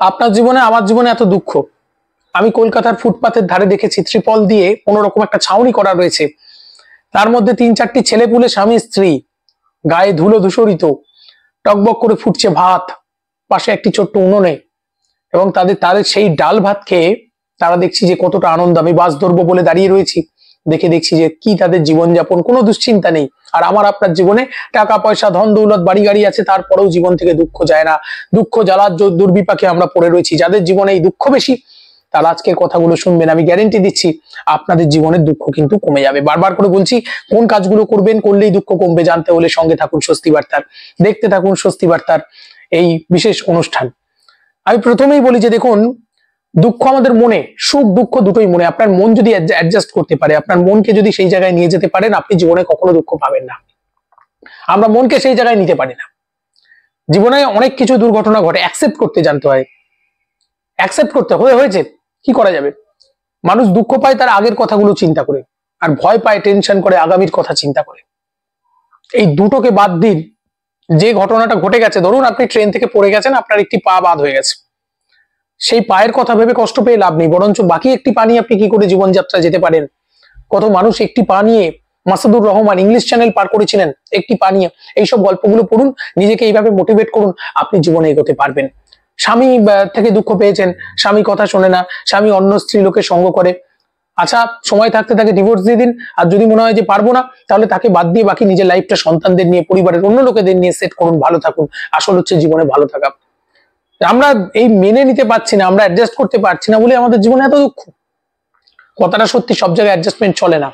আপনার জীবনে আমার জীবনে এত দুঃখ। আমি কলকাতার ফুটপাতের ধারে দেখেছি ত্রিপল দিয়ে কোনোরকম একটা ছাউনি করা রয়েছে, তার মধ্যে 3-4টি ছেলে পুলে স্বামী স্ত্রী, গায়ে ধুলো ধূসরিত, টকবক করে ফুটছে ভাত, পাশে একটি ছোট্ট উনুনে, এবং তাদের সেই ডাল ভাত খেয়ে তারা দেখছি যে কতটা আনন্দ। আমি বাস ধরবো বলে দাঁড়িয়ে রয়েছি, দেখছি যে কি তাদের জীবনযাপন, কোনো দুশ্চিন্তা নেই। আর আমার আপনার জীবনে টাকা পয়সা ধন দৌলত বাড়ি গাড়ি আছে, তারপরেও জীবন থেকে দুঃখ যায় না। দুঃখ জ্বালার দুর্বিপাকে আমরা পড়ে রয়েছি। যাদের জীবনে এই দুঃখ বেশি তারা আজকের কথাগুলো শুনবেন, আমি গ্যারেন্টি দিচ্ছি আপনাদের জীবনের দুঃখ কিন্তু কমে যাবে। বারবার করে বলছি, কোন কাজগুলো করবেন, করলেই দুঃখ কমবে, জানতে হলে সঙ্গে থাকুন স্বস্তি বার্তার, দেখতে থাকুন স্বস্তি বার্তার এই বিশেষ অনুষ্ঠান। আমি প্রথমেই বলি যে দেখুন, দুঃখ আমাদের মনে, সুখ দুঃখ দুটোই মনে। আপনার মন যদি অ্যাডজাস্ট করতে পারে, আপনার মনকে যদি সেই জায়গায় নিয়ে যেতে পারেন, আপনি জীবনে কখনো দুঃখ পাবেন না। আমরা মনকে সেই জায়গায় নিতে পারি না। জীবনে অনেক কিছু দুর্ঘটনা ঘটে, অ্যাকসেপ্ট করতে জানতে হয়, অ্যাকসেপ্ট করতে হয়েছে, কি করা যাবে। মানুষ দুঃখ পায় তার আগের কথাগুলো চিন্তা করে, আর ভয় পায়, টেনশন করে আগামীর কথা চিন্তা করে। এই দুটোকে বাদ দিন। যে ঘটনাটা ঘটে গেছে, ধরুন আপনি ট্রেন থেকে পড়ে গেছেন, আপনার একটি পা বাদ হয়ে গেছে, সেই পায়ের কথা ভেবে কষ্ট পেয়ে লাভ নেই, বরঞ্চ বাকি একটি পা নিয়ে আপনি কি করে জীবনযাত্রা যেতে পারেন। কত মানুষ একটি পা নিয়ে, মাসুদুর রহমান ইংলিশ চ্যানেল পার করেছিলেন একটি পা নিয়ে। এইসব গল্পগুলো পড়ুন, নিজেকে এইভাবে মোটিভেট করুন, আপনি জীবনে এগোতে পারবেন। স্বামী থেকে দুঃখ পেয়েছেন, স্বামী কথা শোনে না, স্বামী অন্য স্ত্রী লোকের সঙ্গ করে, আচ্ছা সময় থাকতে তাকে ডিভোর্স দিয়ে দিন। আর যদি মনে হয় যে পারবো না, তাহলে তাকে বাদ দিয়ে বাকি নিজের লাইফটা সন্তানদের নিয়ে, পরিবারের অন্য লোকেদের নিয়ে সেট করুন, ভালো থাকুন। আসল হচ্ছে জীবনে ভালো থাকা। আমরা এই মেনে নিতে পারছি না, আমরা অ্যাডজাস্ট করতে পারছি না বলে আমাদের জীবনে এত দুঃখ। কথাটা সত্যি, সব জায়গায় অ্যাডজাস্টমেন্ট চলে না,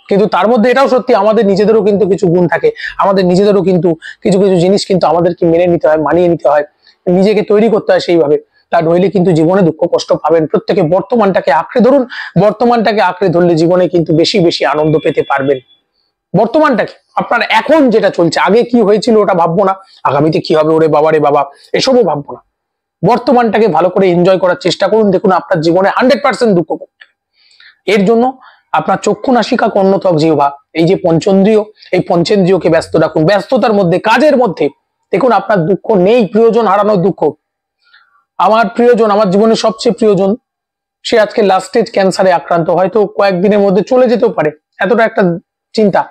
কিন্তু তার মধ্যে এটাও সত্যি আমাদের নিজেদেরও কিন্তু কিছু গুণ থাকে, আমাদের নিজেদেরও কিন্তু কিছু কিছু জিনিস কিন্তু আমাদেরকে মেনে নিতে হয়, মানিয়ে নিতে হয়, নিজেকে তৈরি করতে হয় সেইভাবে। তা নইলে কিন্তু জীবনে দুঃখ কষ্ট পাবেন। প্রত্যেকে বর্তমানটাকে আঁকড়ে ধরুন, বর্তমানটাকে আঁকড়ে ধরলে জীবনে কিন্তু বেশি বেশি আনন্দ পেতে পারবেন। বর্তমানটাকে, আপনার এখন যেটা চলছে, আগে কি হয়েছিল ওটা ভাববো না, আগামীতে কি হবে ওরে বাবা রে বাবা এসবও ভাববো না। বর্তমানটাকে ভালো করে এনজয় করার চেষ্টা করুন, দেখুন আপনার জীবনে 100% দুঃখ কমবে। এর জন্য আপনার চক্ষু নাসিকা কর্ণত্বক জিহ্বা, এই যে পঞ্চেন্দ্রিয়, এই পঞ্চেন্দ্রিয়কে ব্যস্ত রাখুন। ব্যস্ততার মধ্যে, কাজের মধ্যে দেখুন আপনার দুঃখ নেই। প্রিয়জন হারানোর দুঃখ, আমার প্রিয়জন, আমার জীবনের সবচেয়ে প্রিয়জন, সে আজকে লাস্ট স্টেজ ক্যান্সারে আক্রান্ত, হয়তো কয়েকদিনের মধ্যে চলে যেতেও পারে, এতটা একটা চিন্তা।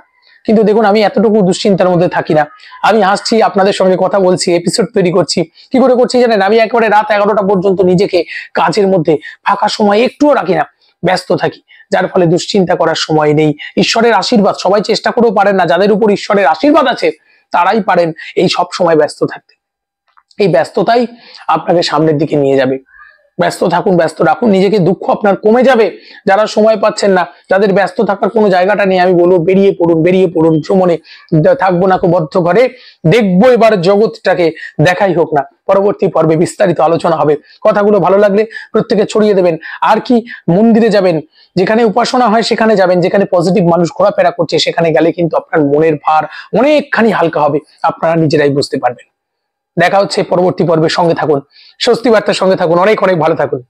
কিন্তু দেখুন আমি এতটুকু দুশ্চিন্তার মধ্যে থাকি না, আমি হাসছি, আপনাদের সঙ্গে কথা বলছি, এপিসোড তৈরি করছি। কি করে করছি জানেন? আমি একেবারে রাত 11টা পর্যন্ত নিজেকে কাজের মধ্যে, ফাঁকা সময় একটুও রাখি না, ব্যস্ত থাকি, যার ফলে দুশ্চিন্তা করার সময় নেই। ঈশ্বরের আশীর্বাদ, সবাই চেষ্টা করেও পারেন না, যাদের উপর ঈশ্বরের আশীর্বাদ আছে তারাই পারেন এই সব সময় ব্যস্ত থাকতে। এই ব্যস্ততাই আপনাকে সামনের দিকে নিয়ে যাবে। ব্যস্ত থাকুন, ব্যস্ত রাখুন নিজেকে, দুঃখ আপনার কমে যাবে। যারা সময় পাচ্ছেন না, যাদের ব্যস্ত থাকার কোনো জায়গাটা নেই, আমি বলবো বেরিয়ে পড়ুন, বেরিয়ে পড়ুন ভ্রমণে। থাকবো না বদ্ধ ঘরে, দেখবো এবার জগৎটাকে, দেখাই হোক না। পরবর্তী পর্বে বিস্তারিত আলোচনা হবে। কথাগুলো ভালো লাগলে প্রত্যেকে ছড়িয়ে দেবেন। আর কি, মন্দিরে যাবেন, যেখানে উপাসনা হয় সেখানে যাবেন, যেখানে পজিটিভ মানুষ ঘোরাফেরা করছে সেখানে গেলে কিন্তু আপনার মনের ভার অনেকখানি হালকা হবে, আপনারা নিজেরাই বুঝতে পারবেন। দেখা হচ্ছে পরবর্তী পর্বে, সঙ্গে থাকুন, স্বস্তি বার্তার সঙ্গে থাকুন, অনেক অনেক ভালো থাকুন।